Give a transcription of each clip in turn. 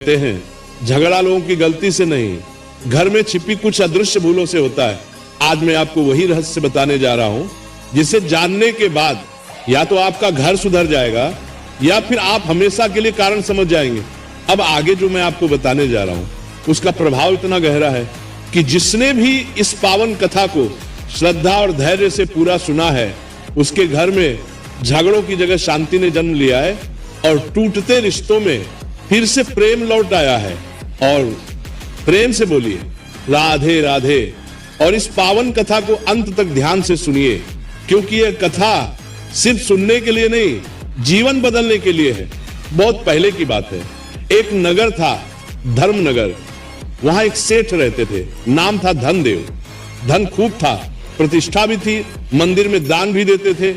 कहते हैं झगड़ा लोगों की गलती से नहीं, घर में छिपी कुछ अदृश्य भूलों से होता है। आज मैं आपको वही रहस्य बताने जा रहा हूं जिसे जानने के बाद या तो आपका घर सुधर जाएगा या फिर आप हमेशा के लिए कारण समझ जाएंगे। अब आगे जो मैं आपको बताने जा रहा हूं उसका प्रभाव इतना गहरा है कि जिसने भी इस पावन कथा को श्रद्धा और धैर्य से पूरा सुना है उसके घर में झगड़ों की जगह शांति ने जन्म लिया है और टूटते रिश्तों में फिर से प्रेम लौट आया है। और प्रेम से बोलिए राधे राधे। और इस पावन कथा को अंत तक ध्यान से सुनिए, क्योंकि यह कथा सिर्फ सुनने के लिए नहीं, जीवन बदलने के लिए है। बहुत पहले की बात है, एक नगर था धर्मनगर। वहां एक सेठ रहते थे, नाम था धनदेव। धन खूब था, प्रतिष्ठा भी थी, मंदिर में दान भी देते थे,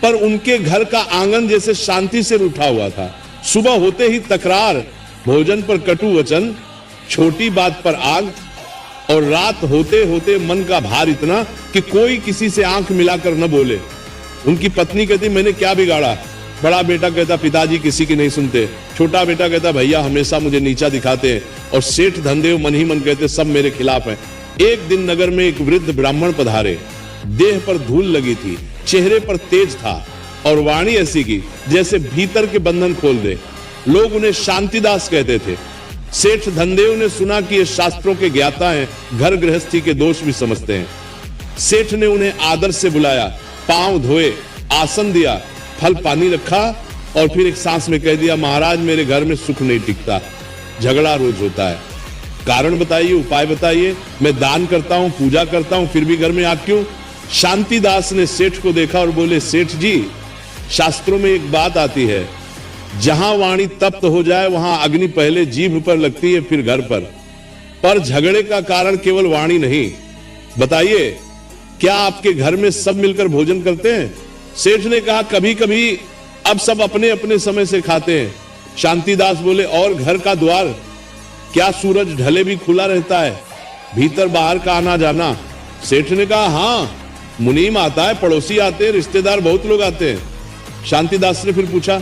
पर उनके घर का आंगन जैसे शांति से रूठा हुआ था। सुबह होते ही तकरार, भोजन पर कटु वचन, छोटी बात पर आग, और रात होते होते मन का भार इतना कि कोई किसी से आंख मिलाकर न बोले। उनकी पत्नी कहती मैंने क्या बिगाड़ा। बड़ा बेटा कहता पिताजी किसी की नहीं सुनते। छोटा बेटा कहता भैया हमेशा मुझे नीचा दिखाते हैं। और सेठ धनदेव मन ही मन कहते सब मेरे खिलाफ हैं। एक दिन नगर में एक वृद्ध ब्राह्मण पधारे। देह पर धूल लगी थी, चेहरे पर तेज था और वाणी ऐसी की जैसे भीतर के बंधन खोल दे। लोग उन्हें शांतिदास कहते थे। सेठ धनदेव ने सुना कि ये शास्त्रों के ज्ञाता हैं, घर गृहस्थी के दोष भी समझते हैं। सेठ ने उन्हें आदर से बुलाया, पांव धोए, आसन दिया, फल पानी रखा और फिर एक सांस में कह दिया महाराज मेरे घर में सुख नहीं टिकता, झगड़ा रोज होता है। कारण बताइए, उपाय बताइए। मैं दान करता हूं, पूजा करता हूं, फिर भी घर में आग क्यों? शांतिदास ने सेठ को देखा और बोले सेठ जी शास्त्रों में एक बात आती है, जहां वाणी तप्त हो जाए वहां अग्नि पहले जीभ पर लगती है फिर घर पर झगड़े का कारण केवल वाणी नहीं। बताइए क्या आपके घर में सब मिलकर भोजन करते हैं? सेठ ने कहा कभी कभी, अब सब अपने अपने समय से खाते हैं। शांतिदास बोले और घर का द्वार क्या सूरज ढले भी खुला रहता है, भीतर बाहर का आना जाना? सेठ ने कहा हाँ, मुनीम आता है, पड़ोसी आते हैं, रिश्तेदार बहुत लोग आते हैं। शांतिदास ने फिर पूछा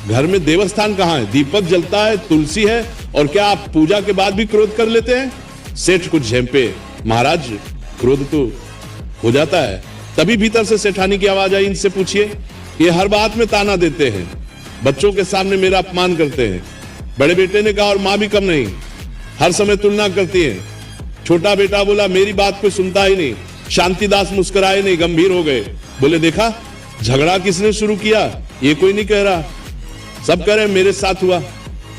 घर में देवस्थान कहाँ है, दीपक जलता है, तुलसी है, और क्या आप पूजा के बाद भी क्रोध कर लेते हैं? सेठ कुछ झेंपे, महाराज क्रोध तो हो जाता है। तभी भीतर से सेठानी की आवाज आई, इनसे पूछिए, ये हर बात में ताना देते हैं, बच्चों के सामने मेरा अपमान करते हैं। बड़े बेटे ने कहा और माँ भी कम नहीं, हर समय तुलना करती है। छोटा बेटा बोला मेरी बात कोई सुनता ही नहीं। शांतिदास मुस्कुराए नहीं, गंभीर हो गए, बोले देखा झगड़ा किसने शुरू किया? ये कोई नहीं कह रहा, सब कह रहे हैं मेरे साथ हुआ।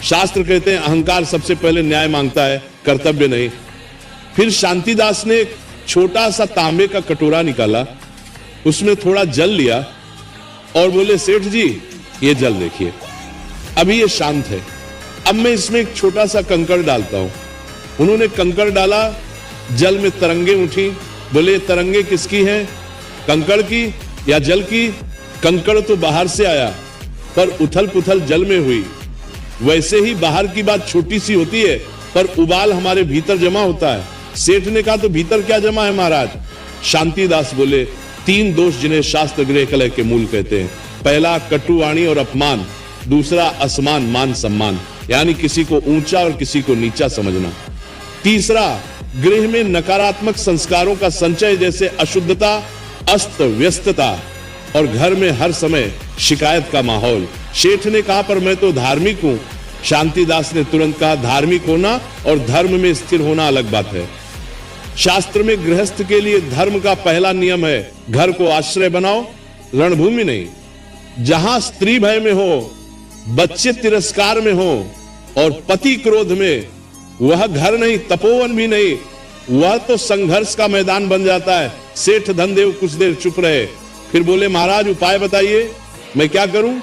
शास्त्र कहते हैं अहंकार सबसे पहले न्याय मांगता है, कर्तव्य नहीं। फिर शांतिदास ने एक छोटा सा तांबे का कटोरा निकाला, उसमें थोड़ा जल लिया और बोले सेठ जी ये जल देखिए, अभी ये शांत है, अब मैं इसमें एक छोटा सा कंकड़ डालता हूं। उन्होंने कंकड़ डाला, जल में तरंगे उठी। बोले तरंगे किसकी हैं, कंकड़ की या जल की? कंकड़ तो बाहर से आया पर उथल पुथल जल में हुई। वैसे ही बाहर की बात छोटी सी होती है पर उबाल हमारे भीतर जमा होता है। सेठ ने कहा तो भीतर क्या जमा है महाराज? शांतिदास बोले तीन दोष जिन्हें शास्त्र गृह कलह के मूल कहते हैं। पहला कटुवाणी और अपमान, दूसरा असमान मान सम्मान, यानी किसी को ऊंचा और किसी को नीचा समझना। तीसरा गृह में नकारात्मक संस्कारों का संचय, जैसे अशुद्धता, अस्त व्यस्तता और घर में हर समय शिकायत का माहौल। सेठ ने कहा पर मैं तो धार्मिक हूं। शांतिदास ने तुरंत कहा धार्मिक होना और धर्म में स्थिर होना अलग बात है। शास्त्र में गृहस्थ के लिए धर्म का पहला नियम है घर को आश्रय बनाओ, रणभूमि नहीं। जहां स्त्री भय में हो, बच्चे तिरस्कार में हो और पति क्रोध में, वह घर नहीं, तपोवन भी नहीं, वह तो संघर्ष का मैदान बन जाता है। सेठ धनदेव कुछ देर चुप रहे, फिर बोले महाराज उपाय बताइए, मैं क्या करूं?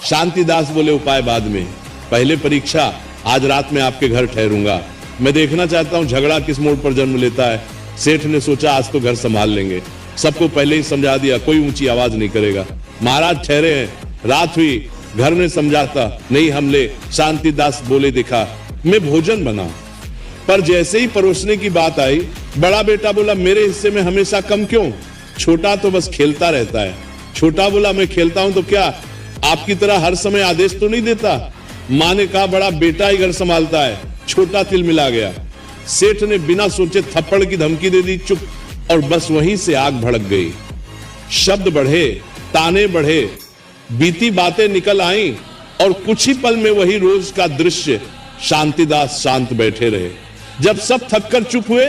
शांतिदास बोले उपाय बाद में, पहले परीक्षा, आज रात में आपके घर ठहरूंगा, मैं देखना चाहता हूं झगड़ा किस मोड़ पर जन्म लेता है। सेठ ने सोचा आज तो घर संभाल लेंगे, सबको पहले ही समझा दिया, कोई ऊंची आवाज नहीं करेगा। महाराज ठहरे हैं, रात हुई, घर ने समझाता नहीं हमले। शांतिदास बोले देखा मैं भोजन बनाऊं, पर जैसे ही परोसने की बात आई, बड़ा बेटा बोला मेरे हिस्से में हमेशा कम क्यों? छोटा तो बस खेलता रहता है। छोटा बोला मैं खेलता हूं तो क्या आपकी तरह हर समय आदेश तो नहीं देता? माँ ने कहा बड़ा बेटा ही घर संभालता है, छोटा तिल मिला गया। सेठ ने बिना सोचे थप्पड़ की धमकी दे दी, चुप, और बस वहीं से आग भड़क गई। शब्द बढ़े, ताने बढ़े, बीती बातें निकल आईं और कुछ ही पल में वही रोज का दृश्य। शांतिदास शांत बैठे रहे। जब सब थककर चुप हुए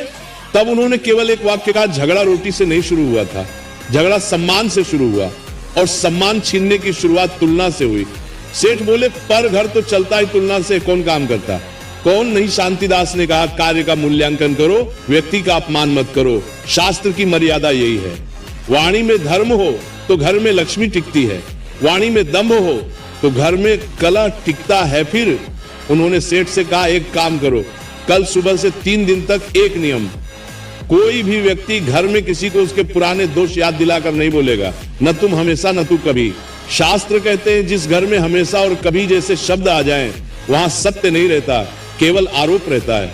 तब उन्होंने केवल एक वाक्य कहा, झगड़ा रोटी से नहीं शुरू हुआ था, झगड़ा सम्मान से शुरू हुआ और सम्मान छीनने की शुरुआत तुलना से हुई। सेठ बोले, पर घर तो चलता ही तुलना से, कौन काम करता, कौन नहीं। शांतिदास ने कहा, कार्य का मूल्यांकन करो, व्यक्ति का अपमान मत करो, शास्त्र की मर्यादा यही है। वाणी में धर्म हो तो घर में लक्ष्मी टिकती है, वाणी में दम्भ हो तो घर में कलह टिकता है। फिर उन्होंने सेठ से कहा, एक काम करो, कल सुबह से 3 दिन तक एक नियम, कोई भी व्यक्ति घर में किसी को उसके पुराने दोष याद दिलाकर नहीं बोलेगा, न तुम हमेशा न तू कभी। शास्त्र कहते हैं जिस घर में हमेशा और कभी जैसे शब्द आ जाएं, वहां सत्य नहीं रहता, केवल आरोप रहता है।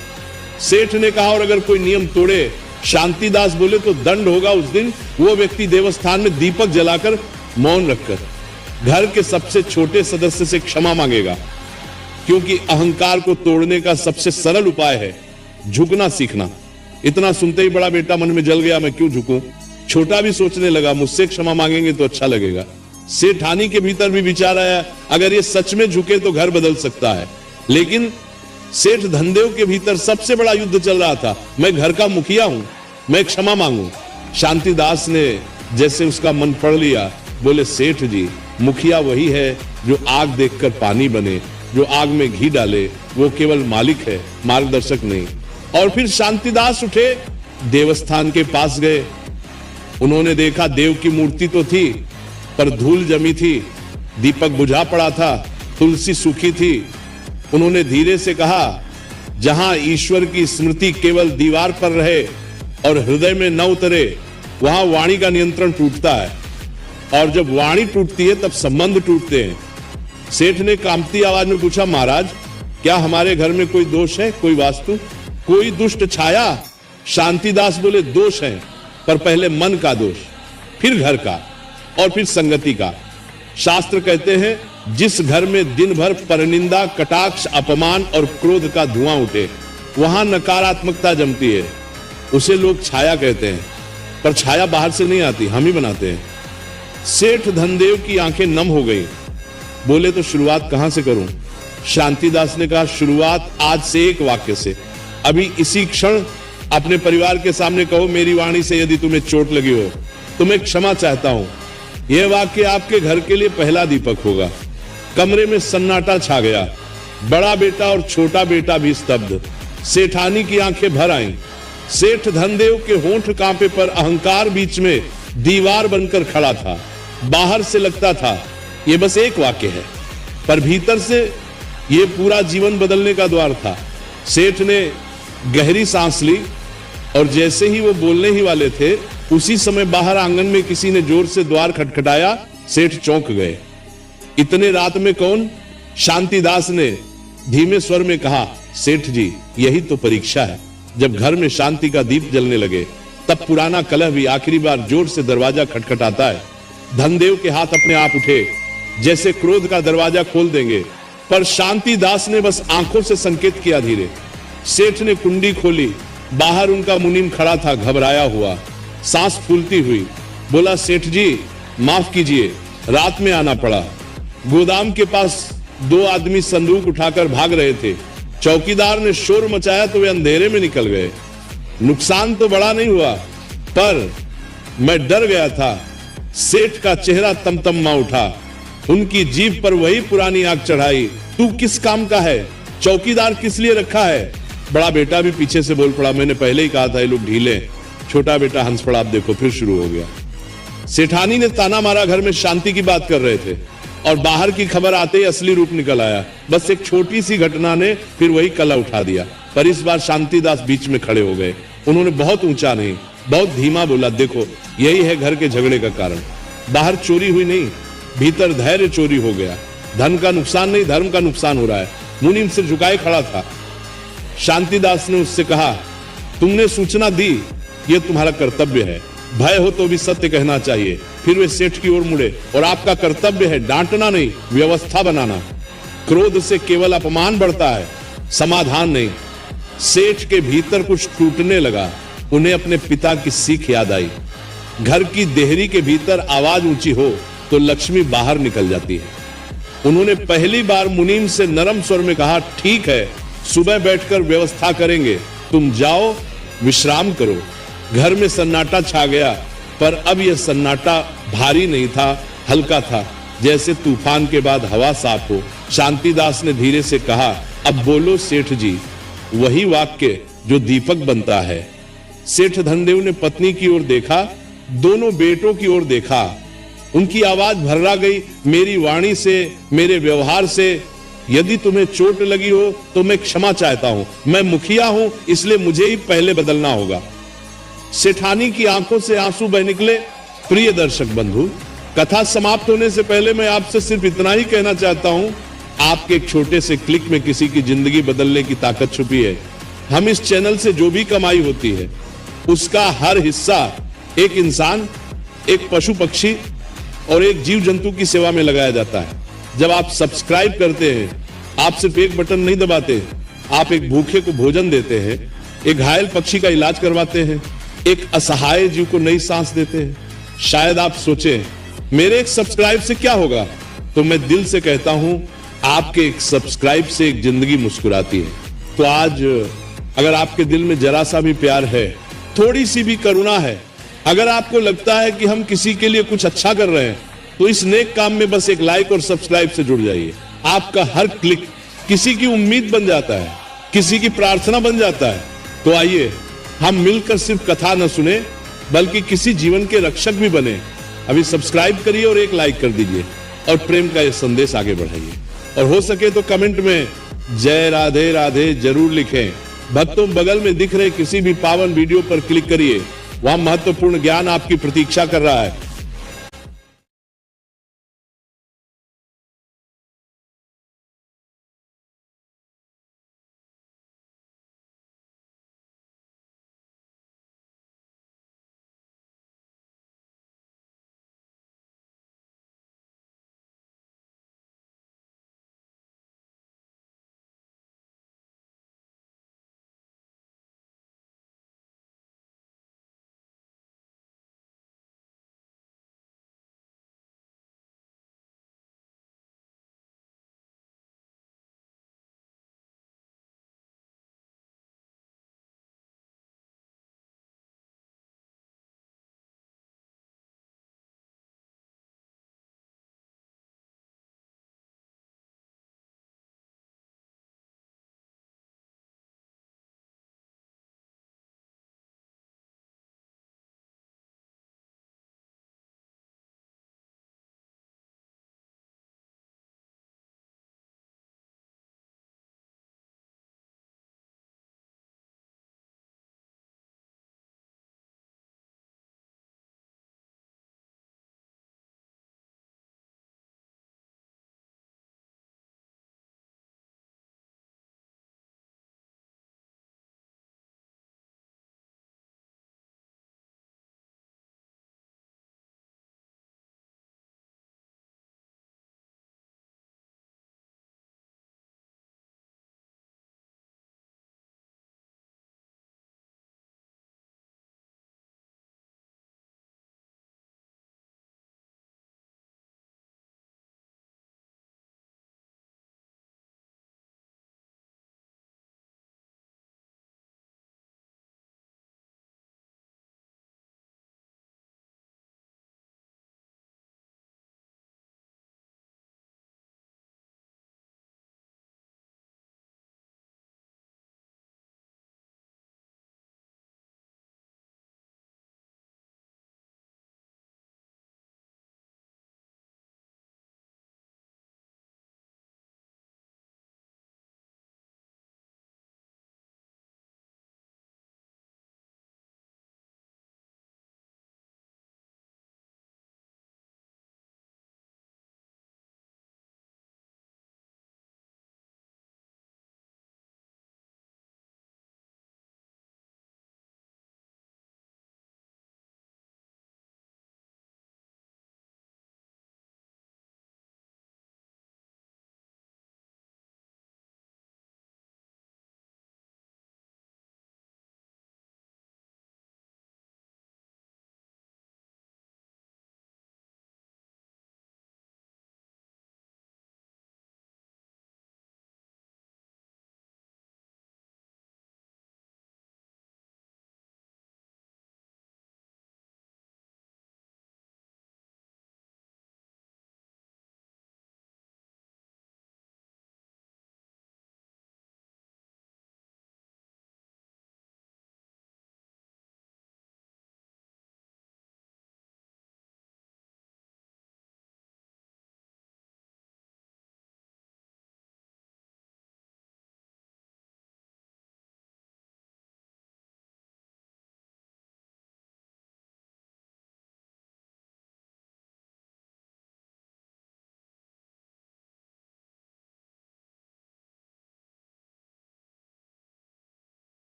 सेठ ने कहा, और अगर कोई नियम तोड़े, शांतिदास बोले, तो दंड होगा उस दिन, वो व्यक्ति देवस्थान में दीपक जलाकर मौन रखकर घर के सबसे छोटे सदस्य से क्षमा मांगेगा, क्योंकि अहंकार को तोड़ने का सबसे सरल उपाय है झुकना सीखना। इतना सुनते ही बड़ा बेटा मन में जल गया, मैं क्यों झुकूं। छोटा भी सोचने लगा, मुझसे क्षमा मांगेंगे तो अच्छा लगेगा। सेठानी के भीतर भी विचार आया, अगर ये सच में झुके तो घर बदल सकता है। लेकिन सेठ धनदेव के भीतर सबसे बड़ा युद्ध चल रहा था, मैं घर का मुखिया हूं, मैं क्षमा मांगू। शांतिदास ने जैसे उसका मन पढ़ लिया, बोले, सेठ जी, मुखिया वही है जो आग देखकर पानी बने, जो आग में घी डाले, वो केवल मालिक है, मार्गदर्शक नहीं। और फिर शांतिदास उठे, देवस्थान के पास गए। उन्होंने देखा देव की मूर्ति तो थी, पर धूल जमी थी, दीपक बुझा पड़ा था, तुलसी सूखी थी। उन्होंने धीरे से कहा, जहां ईश्वर की स्मृति केवल दीवार पर रहे और हृदय में न उतरे, वहां वाणी का नियंत्रण टूटता है, और जब वाणी टूटती है तब संबंध टूटते हैं। सेठ ने कांपती आवाज में पूछा, महाराज, क्या हमारे घर में कोई दोष है, कोई वास्तु, कोई दुष्ट छाया? शांतिदास बोले, दोष है, पर पहले मन का दोष, फिर घर का और फिर संगति का। शास्त्र कहते हैं, जिस घर में दिन भर परनिंदा, कटाक्ष, अपमान और क्रोध का धुआं उठे, वहां नकारात्मकता जमती है। उसे लोग छाया कहते हैं, पर छाया बाहर से नहीं आती, हम ही बनाते हैं। सेठ धनदेव की आंखें नम हो गई। बोले, तो शुरुआत कहां से करूं? शांतिदास ने कहा, शुरुआत आज से एक वाक्य से। अभी इसी क्षण अपने परिवार के सामने कहो, मेरी वाणी से यदि तुम्हें चोट लगी हो तो मैं क्षमा चाहता हूं। यह वाक्य आपके घर के लिए पहला दीपक होगा। कमरे में सन्नाटा छा गया। बड़ा बेटा और छोटा बेटा भी स्तब्ध। सेठानी की आंखें भर आईं। सेठ धनदेव के होंठ कांपे, पर अहंकार बीच में दीवार बनकर खड़ा था। बाहर से लगता था यह बस एक वाक्य है, पर भीतर से यह पूरा जीवन बदलने का द्वार था। सेठ ने गहरी सांस ली, और जैसे ही वो बोलने ही वाले थे, उसी समय बाहर आंगन में किसी ने जोर से द्वार खटखटाया। सेठ चौंक गए। इतने रात में कौन? शांतिदास ने धीमे स्वर में कहा, सेठ जी, यही तो परीक्षा है। जब घर में शांति का दीप जलने लगे, तब पुराना कलह भी आखिरी बार जोर से दरवाजा खटखटाता है। धनदेव के हाथ अपने आप उठे, जैसे क्रोध का दरवाजा खोल देंगे, पर शांतिदास ने बस आंखों से संकेत किया धीरे। सेठ ने कुंडी खोली। बाहर उनका मुनीम खड़ा था, घबराया हुआ, सांस फूलती हुई। बोला, सेठ जी, माफ कीजिए, रात में आना पड़ा। गोदाम के पास 2 आदमी संदूक उठाकर भाग रहे थे। चौकीदार ने शोर मचाया तो वे अंधेरे में निकल गए। नुकसान तो बड़ा नहीं हुआ, पर मैं डर गया था। सेठ का चेहरा तमतमा उठा। उनकी जीभ पर वही पुरानी आग चढ़ाई। तू किस काम का है? चौकीदार किस लिए रखा है? बड़ा बेटा भी पीछे से बोल पड़ा, मैंने पहले ही कहा था ये लोग ढीले। छोटा बेटा हंस पड़ा। आप देखो, फिर शुरू हो गया। सेठानी ने ताना मारा, घर में शांति की बात कर रहे थे, और बाहर की खबर आते ही असली रूप निकल आया। बस एक छोटी सी घटना ने फिर वही कला उठा दिया। पर इस बार शांतिदास बीच में खड़े हो गए। उन्होंने बहुत ऊंचा नहीं, बहुत धीमा बोला, देखो, यही है घर के झगड़े का कारण। बाहर चोरी हुई नहीं, भीतर धैर्य चोरी हो गया। धन का नुकसान नहीं, धर्म का नुकसान हो रहा है। मुनीम सिर झुकाए खड़ा था। शांतिदास ने उससे कहा, तुमने सूचना दी, यह तुम्हारा कर्तव्य है। भय हो तो भी सत्य कहना चाहिए। फिर वे सेठ की ओर मुड़े, और आपका कर्तव्य है डांटना नहीं, व्यवस्था बनाना। क्रोध से केवल अपमान बढ़ता है, समाधान नहीं। सेठ के भीतर कुछ टूटने लगा। उन्हें अपने पिता की सीख याद आई। घर की देहरी के भीतर आवाज ऊंची हो तो लक्ष्मी बाहर निकल जाती है। उन्होंने पहली बार मुनीम से नरम स्वर में कहा, ठीक है, सुबह बैठकर व्यवस्था करेंगे, तुम जाओ विश्राम करो। घर में सन्नाटा छा गया, पर अब यह सन्नाटा भारी नहीं था, हल्का था, जैसे तूफान के बाद हवा साफ हो। शांतिदास ने धीरे से कहा, अब बोलो सेठ जी, वही वाक्य जो दीपक बनता है। सेठ धनदेव ने पत्नी की ओर देखा, दोनों बेटों की ओर देखा। उनकी आवाज भर्रा गई, मेरी वाणी से, मेरे व्यवहार से यदि तुम्हें चोट लगी हो तो मैं क्षमा चाहता हूं। मैं मुखिया हूं, इसलिए मुझे ही पहले बदलना होगा। सेठानी की आंखों से आंसू बह निकले। प्रिय दर्शक बंधु, कथा समाप्त होने से पहले मैं आपसे सिर्फ इतना ही कहना चाहता हूं, आपके एक छोटे से क्लिक में किसी की जिंदगी बदलने की ताकत छुपी है। हम इस चैनल से जो भी कमाई होती है उसका हर हिस्सा एक इंसान, एक पशु पक्षी और एक जीव जंतु की सेवा में लगाया जाता है। जब आप सब्सक्राइब करते हैं, आप सिर्फ एक बटन नहीं दबाते, आप एक भूखे को भोजन देते हैं, एक घायल पक्षी का इलाज करवाते हैं, एक असहाय जीव को नई सांस देते हैं। शायद आप सोचें, मेरे एक सब्सक्राइब से क्या होगा? तो मैं दिल से कहता हूं, आपके एक सब्सक्राइब से एक जिंदगी मुस्कुराती है। तो आज अगर आपके दिल में जरा सा भी प्यार है, थोड़ी सी भी करुणा है, अगर आपको लगता है कि हम किसी के लिए कुछ अच्छा कर रहे हैं, तो इस नेक काम में बस एक लाइक और सब्सक्राइब से जुड़ जाइए। आपका हर क्लिक किसी की उम्मीद बन जाता है, किसी की प्रार्थना बन जाता है। तो आइए हम मिलकर सिर्फ कथा न सुने, बल्कि किसी जीवन के रक्षक भी बने। अभी सब्सक्राइब करिए और एक लाइक कर दीजिए और प्रेम का यह संदेश आगे बढ़ाइए। और हो सके तो कमेंट में जय राधे राधे जरूर लिखें। भक्तों, बगल में दिख रहे किसी भी पावन वीडियो पर क्लिक करिए, वहां महत्वपूर्ण ज्ञान आपकी प्रतीक्षा कर रहा है।